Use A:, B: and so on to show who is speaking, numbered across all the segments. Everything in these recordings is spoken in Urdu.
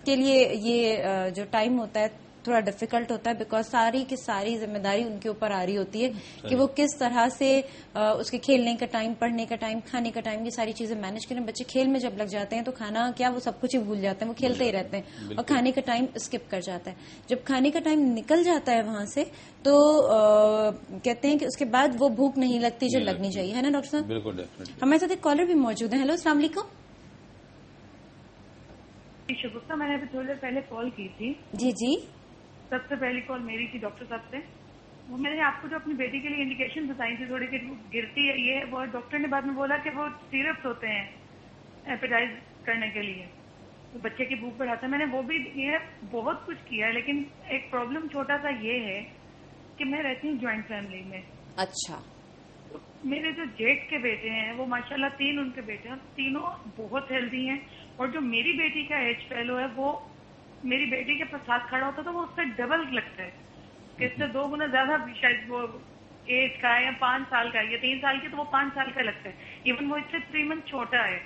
A: کے لیے یہ جو ٹائم ہوتا ہے تھوڑا ڈیفیکلٹ ہوتا ہے، بیکاز ساری کی ساری ذمہ داری ان کے اوپر آ رہی ہوتی ہے کہ وہ کس طرح سے اس کے کھیلنے کا ٹائم، پڑھنے کا ٹائم، کھانے کا ٹائم، یہ ساری چیزیں مینج کریں. بچے کھیل میں جب لگ جاتے ہیں تو کھانا کیا وہ سب کچھ ہی بھول جاتے ہیں، وہ کھیلتے ہی رہتے ہیں اور کھانے کا ٹائم اسکپ کر جاتا ہے. جب کھانے کا ٹائم نکل جاتا ہے وہاں سے تو کہتے ہیں کہ اس کے بعد وہ بھوک نہیں لگتی جو لگنی چاہیے، ہے نا ڈاکٹر صاحب؟
B: بالکل.
A: ہمارے ساتھ ایک کالر بھی موجود ہے. ہیلو، السلام علیکم.
C: شگفتہ، میں نے ابھی تھوڑی دیر پہلے کال کی تھی.
A: جی
C: سب سے پہلی کال میری تھی ڈاکٹر صاحب سے. وہ میں نے آپ کو جو اپنی بیٹی کے لیے انڈیکیشن بتائی تھی تھوڑی کہ گرتی ہے یہ، وہ ڈاکٹر نے بعد میں بولا کہ وہ سیرپس ہوتے ہیں ایپیٹائز کرنے کے لیے، بچے کی بھوک بڑھاتا ہے. میں نے وہ بھی یہ بہت کچھ کیا ہے، لیکن ایک پرابلم چھوٹا سا یہ ہے کہ میں رہتی ہوں جوائنٹ فیملی میں.
A: اچھا.
C: میرے جو جیٹھ کے بیٹے ہیں وہ ماشاءاللہ 3 ان کے بیٹے ہیں، تینوں بہت ہیلدی ہیں. اور جو میری بیٹی کا ایج فیلو ہے وہ میری بیٹی کے ساتھ کھڑا ہوتا ہے تو وہ اس سے ڈبل لگتا ہے کہ اس سے 2 گنا زیادہ بھی شاید وہ ایج کا ہے، یا 5 سال کا ہے یا 3 سال کی تو وہ 5 سال کا لگتا ہے. ایون وہ اس سے 3 منتھ چھوٹا ہے.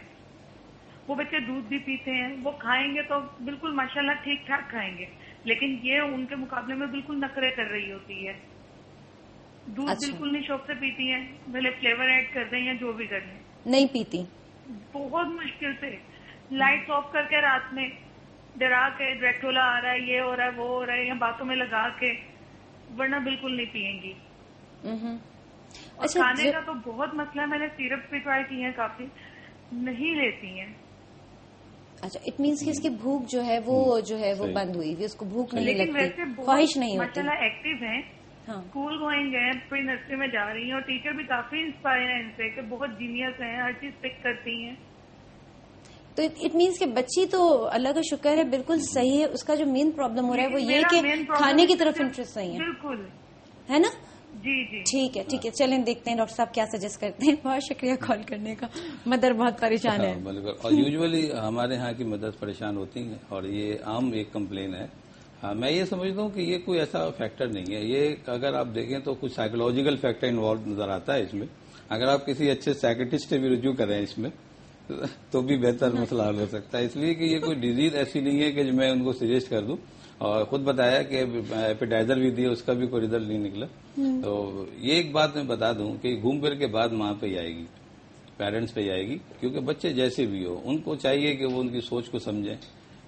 C: وہ بچے دودھ بھی پیتے ہیں، وہ کھائیں گے تو بالکل ماشاءاللہ ٹھیک ٹھاک کھائیں گے، لیکن یہ ان کے مقابلے میں بالکل نخرے کر رہی ہوتی ہے. دودھ بالکل نہیں شوق سے پیتی ہیں، بھلے فلیور ایڈ کر دیں یا جو بھی کر دیں،
A: نہیں پیتی.
C: بہت مشکل سے لائٹس آف کر کے رات میں ڈرا کے ڈریکولا آ رہا ہے، یہ ہو رہا ہے، وہ ہو رہا ہے، یا باتوں میں لگا کے، ورنہ بالکل نہیں پیئیں گی. اور کھانے کا تو بہت مسئلہ ہے. میں نے سیرپ بھی ٹرائی کی ہیں، کافی نہیں لیتی ہیں.
A: اچھا، اٹ مینس کہ اس کی بھوک جو ہے وہ بند ہوئی ہوئی، اس کو بھوک نہیں لگتی،
C: ویسے
A: خواہش نہیں ہوتی.
C: ماشاءاللہ ایکٹیو ہیں، اسکول گوئنگ ہیں، پری نرسری میں جا رہی ہیں، اور ٹیچر بھی کافی انسپائر ہیں ان سے کہ بہت جینیس ہیں، ہر چیز پک کرتی ہیں.
A: تو اٹ مینس کہ بچی تو اللہ کا شکر ہے بالکل صحیح ہے. اس کا جو مین پرابلم ہو رہا ہے وہ یہ کہ کھانے کی طرف انٹرسٹ نہیں ہے.
C: بالکل
A: ہے نا؟
C: جی.
A: ٹھیک ہے. چلیں دیکھتے ہیں ڈاکٹر صاحب کیا سجیسٹ کرتے ہیں. بہت شکریہ کال کرنے کا. مدر بہت پریشان ہے.
B: بالکل. اور یوزولی ہمارے ہاں کی مدر پریشان ہوتی ہیں اور یہ عام ایک کمپلین ہے. میں یہ سمجھتا ہوں کہ یہ کوئی ایسا فیکٹر نہیں ہے. یہ اگر آپ دیکھیں تو کچھ سائیکولوجیکل فیکٹر انوالو نظر آتا ہے اس میں. اگر آپ کسی اچھے سائیکٹرسٹ سے بھی رجوع کریں اس میں تو بھی بہتر مسئلہ حل ہو سکتا ہے. اس لیے کہ یہ کوئی ڈیزیز ایسی نہیں ہے کہ جو میں ان کو سجیسٹ کر دوں. اور خود بتایا کہ ایپیٹائزر بھی دیا، اس کا بھی کوئی رزلٹ نہیں نکلا. تو یہ ایک بات میں بتا دوں کہ گھوم پھر کے بعد ماں پہ ہی آئے گی، پیرنٹس پہ ہی آئے گی. کیونکہ بچے جیسے بھی ہو ان کو چاہیے کہ وہ ان کی سوچ کو سمجھیں،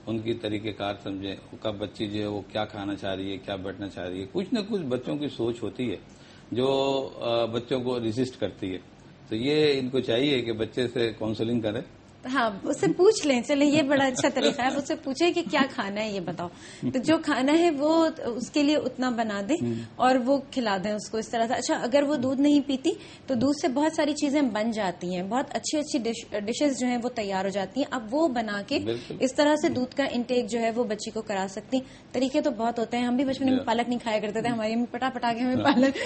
B: ان کی طریقہ کار سمجھیں. کب بچی جو ہے وہ کیا کھانا چاہ رہی ہے، کیا بیٹھنا چاہ رہی ہے. کچھ نہ کچھ بچوں کی سوچ ہوتی ہے جو بچوں کو ریزسٹ کرتی ہے. تو یہ ان کو چاہیے کہ بچے سے کاؤنسلنگ کریں.
A: ہاں، اس سے پوچھ لیں. چلیں، یہ بڑا اچھا طریقہ ہے. اس سے پوچھیں کہ کیا کھانا ہے یہ بتاؤ، تو جو کھانا ہے وہ اس کے لیے اتنا بنا دیں اور وہ کھلا دیں اس کو اس طرح سے. اچھا، اگر وہ دودھ نہیں پیتی تو دودھ سے بہت ساری چیزیں بن جاتی ہیں، بہت اچھی اچھی ڈشز جو ہیں وہ تیار ہو جاتی ہیں. اب وہ بنا کے اس طرح سے دودھ کا انٹیک جو ہے وہ بچی کو کرا سکتی. طریقے تو بہت ہوتے ہیں. ہم بھی بچپن میں پالک نہیں کھایا کرتے تھے، ہماری امی پٹا پٹا کے ہمیں پالک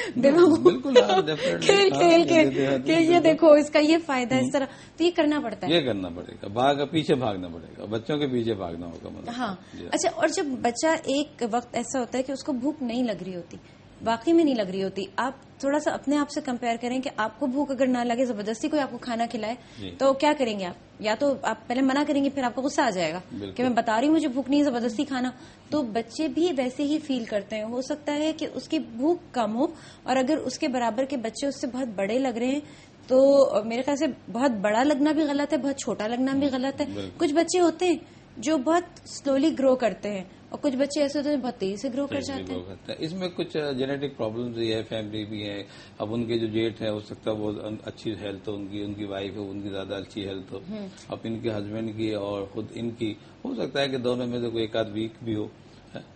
A: کھیل کے یہ دیکھو اس کا یہ فائدہ، اس طرح. تو یہ کرنا پڑتا ہے،
B: یہ کرنا پڑے گا. پیچھے بھاگنا پڑے گا، بچوں کے پیچھے بھاگنا ہوگا. مطلب
A: ہاں. اچھا، اور جب بچہ ایک وقت ایسا ہوتا ہے کہ اس کو بھوک نہیں لگ رہی ہوتی، واقعی میں نہیں لگ رہی ہوتی، آپ تھوڑا سا اپنے آپ سے کمپیئر کریں کہ آپ کو بھوک اگر نہ لگے، زبردستی کوئی آپ کو کھانا کھلائے تو کیا کریں گے آپ؟ یا تو آپ پہلے منع کریں گے، پھر آپ کو غصہ آ جائے گا کہ میں بتا رہی ہوں مجھے بھوک نہیں ہے، زبردستی کھانا. تو بچے بھی ویسے ہی فیل کرتے ہیں. ہو سکتا ہے کہ اس کی بھوک کم ہو، اور اگر اس کے برابر کے بچے اس سے بہت بڑے لگ رہے ہیں تو میرے خیال سے بہت بڑا لگنا بھی غلط ہے، بہت چھوٹا لگنا بھی غلط ہے. کچھ بچے ہوتے ہیں جو بہت سلولی گرو کرتے ہیں، اور کچھ بچے ایسے ہوتے ہیں بہت تیزی سے گرو کر جاتے ہیں.
B: اس میں کچھ جینیٹک پرابلمز بھی ہے، فیملی بھی ہے. اب ان کے جو جیٹ ہے ہو سکتا ہے وہ اچھی ہیلتھ ہو، ان کی وائف ہو، ان کی زیادہ اچھی ہیلتھ ہو. اب ان کے ہسبینڈ کی اور خود ان کی ہو سکتا ہے کہ دونوں میں سے کوئی ایک آدھ ویک بھی ہو.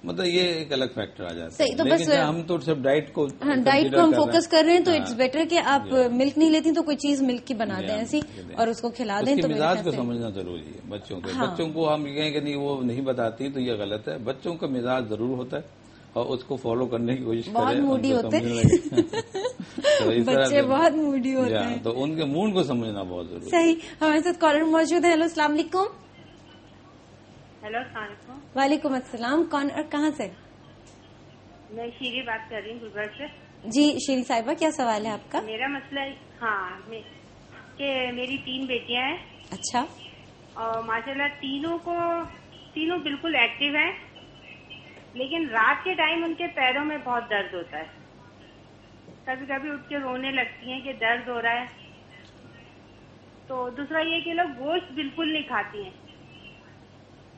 B: مطلب یہ ایک الگ فیکٹر آ جاتا ہے.
A: تو بس
B: ہم تو صرف ڈائٹ کو
A: ہم فوکس کر رہے ہیں تو اٹس بیٹر کہ آپ ملک نہیں لیتی تو کوئی چیز ملک کی بنا دیں ایسی اور اس کو کھلا دیں. تو
B: مزاج کو سمجھنا ضروری ہے بچوں کے. بچوں کو ہم کہیں کہ نہیں وہ نہیں بتاتی تو یہ غلط ہے. بچوں کا مزاج ضرور ہوتا ہے اور اس کو فالو کرنے کی کوشش کریں.
A: بہت موڈی ہوتے ہیں بچے، بہت موڈی ہوتے ہیں،
B: تو ان کے موڈ کو سمجھنا بہت ضروری ہے.
A: صحیح. ہمارے ساتھ کالر موجود ہے. ہیلو، السلام علیکم.
D: ہیلو، السلام علیکم.
A: وعلیکم السلام. کون اور کہاں سے؟
D: میں شیری بات کر رہی ہوں گلبرگ سے.
A: جی شیری صاحبہ، کیا سوال ہے آپ کا؟
D: میرا مسئلہ کہ میری 3 بیٹیاں ہیں.
A: اچھا.
D: اور ماشاءاللہ تینوں کو تینوں بالکل ایکٹیو ہیں، لیکن رات کے ٹائم ان کے پیروں میں بہت درد ہوتا ہے. کبھی کبھی اٹھ کے رونے لگتی ہیں کہ درد ہو رہا ہے. تو دوسرا یہ کہ لوگ گوشت بالکل نہیں کھاتی ہیں.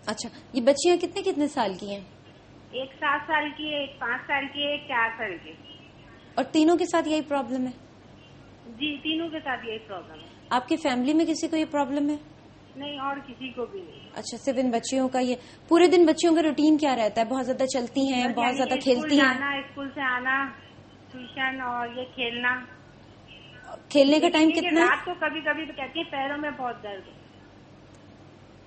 A: اچھا، یہ بچیاں کتنے کتنے سال کی ہیں؟
D: ایک 7 سال کی ہے، ایک 5 سال کی ہے، ایک 4 سال کی.
A: اور تینوں کے ساتھ یہی پرابلم ہے؟
D: جی، تینوں کے ساتھ یہی پرابلم ہے.
A: آپ کی فیملی میں کسی کو یہ پرابلم ہے؟
D: نہیں، اور کسی کو بھی نہیں.
A: اچھا، صرف ان بچیوں کا. یہ پورے دن بچیوں کا روٹین کیا رہتا ہے؟ بہت زیادہ چلتی ہیں، بہت زیادہ کھیلتی ہیں؟
D: اسکول سے آنا، ٹیوشن اور یہ کھیلنا.
A: کھیلنے کا ٹائم کتنا ہے؟
D: رات کو کبھی کبھی تو کہتی ہیں پیروں میں بہت درد ہے.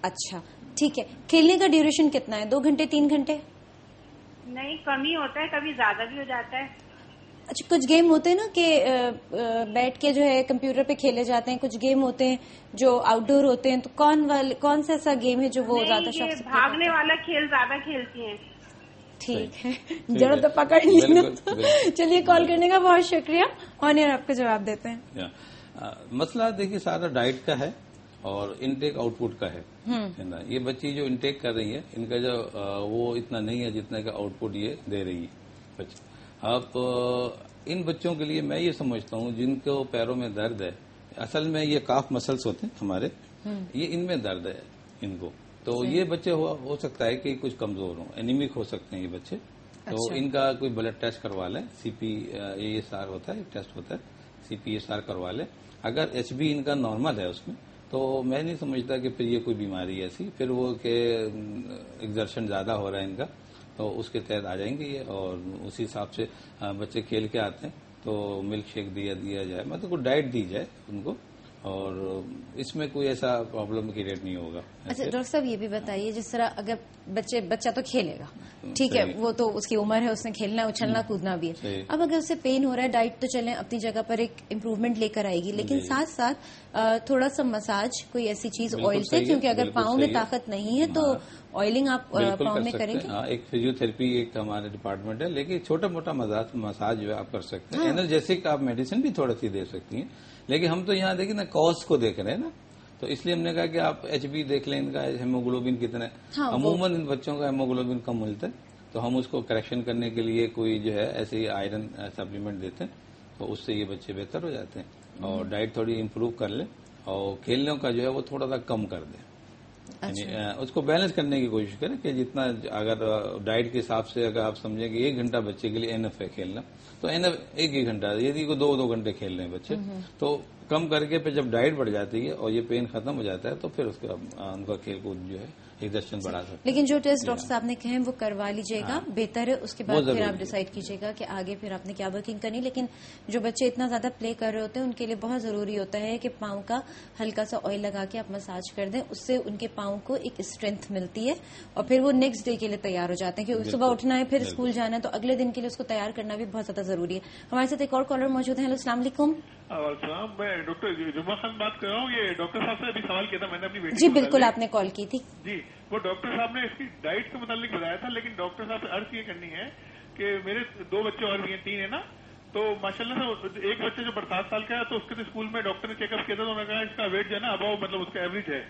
A: اچھا ٹھیک ہے. کھیلنے کا ڈیوریشن کتنا ہے؟ 2 گھنٹے 3 گھنٹے؟
D: نہیں، کم ہی ہوتا ہے، کبھی زیادہ بھی ہو جاتا ہے.
A: اچھا، کچھ گیم ہوتے ہیں نا کہ بیٹھ کے جو ہے کمپیوٹر پہ کھیلے جاتے ہیں، کچھ گیم ہوتے ہیں جو آؤٹ ڈور ہوتے ہیں، تو کون سا ایسا گیم ہے جو وہ زیادہ شوق سے
D: بھاگنے والا کھیل زیادہ کھیلتی ہیں.
A: ٹھیک ہے، جڑ تو پکڑ لی. چلیے، کال کرنے کا بہت شکریہ. آنر آپ کو جواب دیتے ہیں.
B: مسئلہ دیکھیے سارا ڈائٹ کا ہے اور انٹیک آؤٹ پٹ کا ہے. یہ بچی جو انٹیک کر رہی ہے ان کا جو وہ اتنا نہیں ہے جتنا کا آؤٹ پٹ یہ دے رہی ہے بچی. اب ان بچوں کے لیے میں یہ سمجھتا ہوں جن کو پیروں میں درد ہے، اصل میں یہ کاف مسلس ہوتے ہیں ہمارے، یہ ان میں درد ہے ان کو. تو یہ بچے ہو سکتا ہے کہ کچھ کمزور ہوں، اینیمک ہو سکتے ہیں یہ بچے. تو ان کا کوئی بلڈ ٹیسٹ کروا لیں، سی پی ایس آر ہوتا ہے، ایک ٹیسٹ ہوتا ہے، سی پی ایس آر کروا لیں. اگر ایچ بی ان کا نارمل ہے اس میں، تو میں نہیں سمجھتا کہ پھر یہ کوئی بیماری ہے ایسی. پھر وہ کہ ایگزرشن زیادہ ہو رہا ہے ان کا، تو اس کے تحت آ جائیں گے یہ. اور اسی حساب سے بچے کھیل کے آتے ہیں تو ملک شیک دیا جائے، مطلب کوئی ڈائٹ دی جائے ان کو، اور اس میں کوئی ایسا پرابلم کریٹ نہیں ہوگا.
A: اچھا ڈاکٹر صاحب، یہ بھی بتائیے، جس طرح اگر بچہ تو کھیلے گا، ٹھیک ہے، وہ تو اس کی عمر ہے، اس نے کھیلنا اچھلنا کودنا بھی ہے. اب اگر اسے پین ہو رہا ہے، ڈائٹ تو چلیں اپنی جگہ پر ایک امپروومنٹ لے کر آئے گی، لیکن ساتھ ساتھ تھوڑا سا مساج، کوئی ایسی چیز آئل سے، کیونکہ اگر پاؤں میں طاقت نہیں ہے تو آئلنگ آپ پاؤں میں کریں گے.
B: ایک فزیوتھراپی ایک ہمارے ڈپارٹمنٹ ہے، لیکن چھوٹا موٹا مساج جو ہے آپ کر سکتے ہیں. اینرجیسک آپ میڈیسن بھی تھوڑا سی دے سکتی ہیں. لیکن ہم تو یہاں دیکھیں نا کاز کو دیکھ رہے ہیں نا، تو اس لیے ہم نے کہا کہ آپ ایچ بی دیکھ لیں، ان کا ہیموگلوبن کتنا ہے. عموماً ان بچوں کا ہیموگلوبن کم ملتا ہے، تو ہم اس کو کریکشن کرنے کے لیے کوئی جو ہے ایسے ہی آئرن سپلیمنٹ دیتے ہیں، تو اس سے یہ بچے بہتر ہو جاتے ہیں. اور ڈائٹ تھوڑی امپروو کر لیں، اور کھیلنے کا جو ہے وہ تھوڑا سا کم کر دیں. اس کو بیلنس کرنے کی کوشش کریں کہ جتنا، اگر ڈائٹ کے حساب سے اگر آپ سمجھیں کہ 1 گھنٹہ بچے کے لیے انف ہے کھیلنا، تو انف 1 گھنٹہ، یدی کو 2 گھنٹے کھیل رہے ہیں بچے، تو کم کر کے پھر جب ڈائٹ بڑھ جاتی ہے اور یہ پین ختم ہو جاتا ہے تو پھر اس کا ان کا کھیل کود جو ہے ایگزرشن بڑھا سکتے ہیں.
A: لیکن جو ٹیسٹ ڈاکٹر صاحب نے کہے وہ کروا لیجیے گا، بہتر ہے. اس کے بعد پھر آپ ڈیسائیڈ کیجیے گا کہ آگے پھر آپ نے کیا ورکنگ کرنی. لیکن جو بچے اتنا زیادہ پلے کر رہے ہوتے ہیں ان کے لیے بہت ضروری ہوتا ہے کہ پاؤں کا ہلکا سا آئل لگا کے آپ مساج کر دیں. اس سے ان کے پاؤں کو ایک اسٹرینتھ ملتی ہے اور پھر وہ نیکسٹ ڈے کے لیے تیار ہو جاتے ہیں کہ صبح اٹھنا ہے، پھر اسکول جانا ہے، تو اگلے دن کے لیے اس کو تیار کرنا بھی بہت زیادہ ضروری ہے. ہمارے ساتھ ایک اور کالر موجود ہے. ہیلو، السلام علیکم.
E: میں ڈاکٹر جمعہ خان بات کر رہا ہوں. یہ ڈاکٹر صاحب سے ابھی سوال کیا تھا میں نے اپنی بیٹی.
A: جی بالکل، آپ نے کال کی تھی.
E: جی، وہ ڈاکٹر صاحب نے اس کی ڈائٹ کے متعلق بتایا تھا، لیکن ڈاکٹر صاحب سے عرض یہ کرنی ہے کہ میرے 2 بچے اور بھی ہیں، 3 ہیں نا، تو ماشاءاللہ سے ایک بچہ جو 7 سال کا ہے تو اس کے اسکول میں ڈاکٹر نے چیک اپ کیا تھا، تو انہوں نے کہا اس کا ویٹ جو ہے نا اباؤ، مطلب اس کا ایوریج ہے.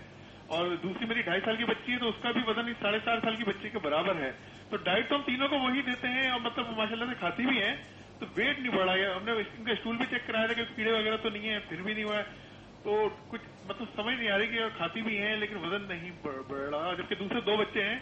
E: اور دوسری میری 2.5 سال کی بچی ہے تو اس کا بھی وزن 4.5 سال کی بچی کے برابر ہے. تو ڈائٹ تو ہم تینوں کو وہی دیتے ہیں اور مطلب ماشاءاللہ سے کھاتی بھی ہیں، تو ویٹ نہیں بڑھا ہے. ہم نے ان کا اسٹول بھی چیک کرایا تھا کہ کیڑے وغیرہ تو نہیں ہے، پھر بھی نہیں ہوا ہے. تو کچھ مطلب سمجھ نہیں آ رہی کہ کھاتی بھی ہیں لیکن وزن نہیں بڑھ رہا. جبکہ دوسرے 2 بچے ہیں